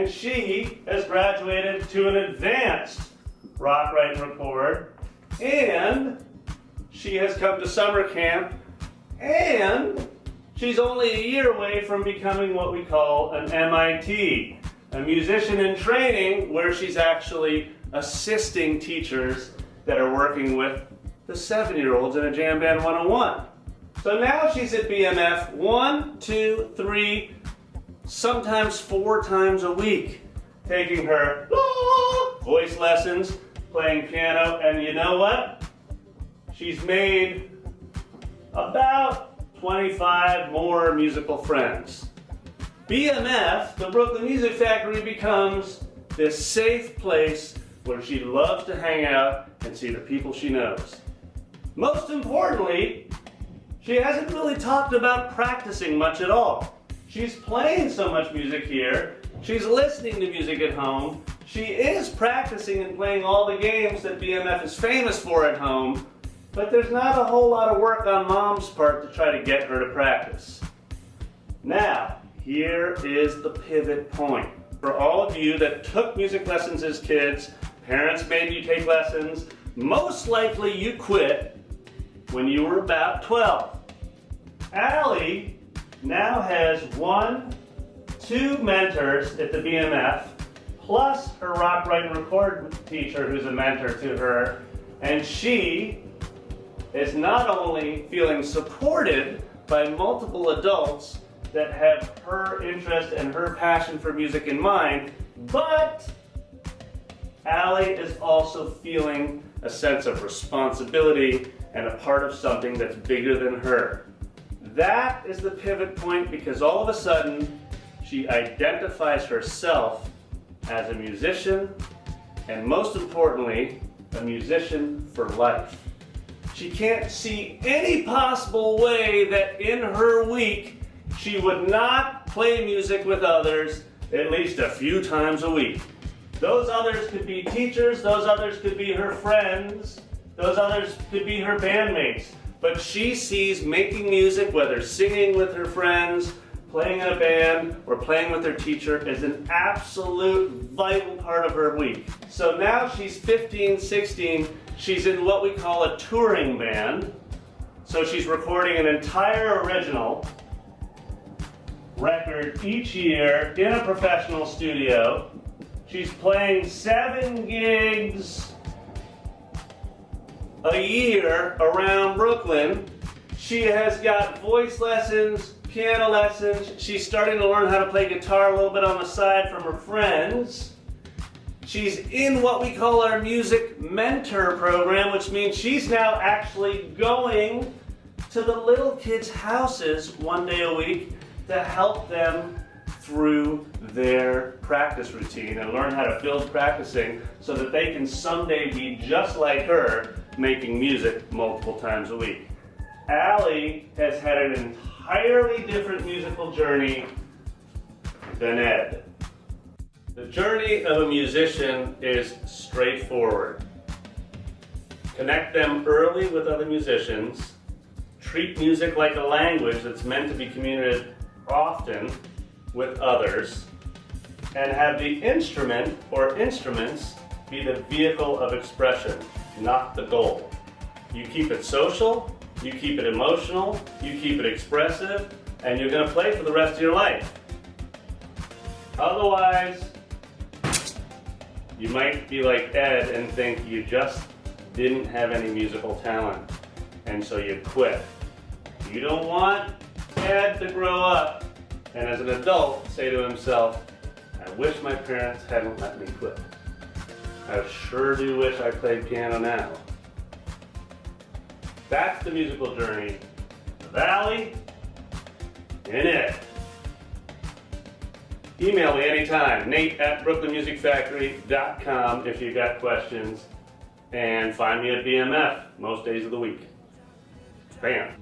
and she has graduated to an advanced rock, write, and record, and she has come to summer camp, and she's only a year away from becoming what we call an MIT, a musician in training, where she's actually assisting teachers that are working with the 7-year-olds in a Jam Band 101. So now she's at BMF 1, 2, 3, sometimes 4 times a week, taking her voice lessons, playing piano, and you know what? She's made about 25 more musical friends. BMF, the Brooklyn Music Factory, becomes this safe place where she loves to hang out and see the people she knows. Most importantly, she hasn't really talked about practicing much at all. She's playing so much music here, she's listening to music at home, she is practicing and playing all the games that BMF is famous for at home, but there's not a whole lot of work on Mom's part to try to get her to practice. Now, here is the pivot point. For all of you that took music lessons as kids, parents made you take lessons, most likely you quit when you were about 12. Allie now has 2 mentors at the BMF, plus her rock, write, and record teacher who's a mentor to her, and she is not only feeling supported by multiple adults that have her interest and her passion for music in mind, but Allie is also feeling a sense of responsibility and a part of something that's bigger than her. That is the pivot point, because all of a sudden she identifies herself as a musician, and most importantly, a musician for life. She can't see any possible way that in her week she would not play music with others at least a few times a week. Those others could be teachers, those others could be her friends, those others could be her bandmates. But she sees making music, whether singing with her friends, playing in a band, or playing with her teacher, as an absolute vital part of her week. So now she's 15, 16, she's in what we call a touring band. So she's recording an entire original record each year in a professional studio. She's playing 7 gigs a year around Brooklyn. She has got voice lessons, piano lessons. She's starting to learn how to play guitar a little bit on the side from her friends. She's in what we call our music mentor program, which means she's now actually going to the little kids' houses 1 day a week to help them through their practice routine and learn how to build practicing so that they can someday be just like her, making music multiple times a week. Allie has had an entirely different musical journey than Ed. The journey of a musician is straightforward. Connect them early with other musicians, treat music like a language that's meant to be communicated often with others, and have the instrument or instruments be the vehicle of expression, not the goal. You keep it social, you keep it emotional, you keep it expressive, and you're going to play for the rest of your life. Otherwise, you might be like Ed and think you just didn't have any musical talent, and so you quit. You don't want Ed to grow up and as an adult say to himself, I wish my parents hadn't let me quit. I sure do wish I played piano now. That's the musical journey of Allie and Ed. Email me anytime, nate@brooklynmusicfactory.com if you got questions, and find me at BMF most days of the week. Bam.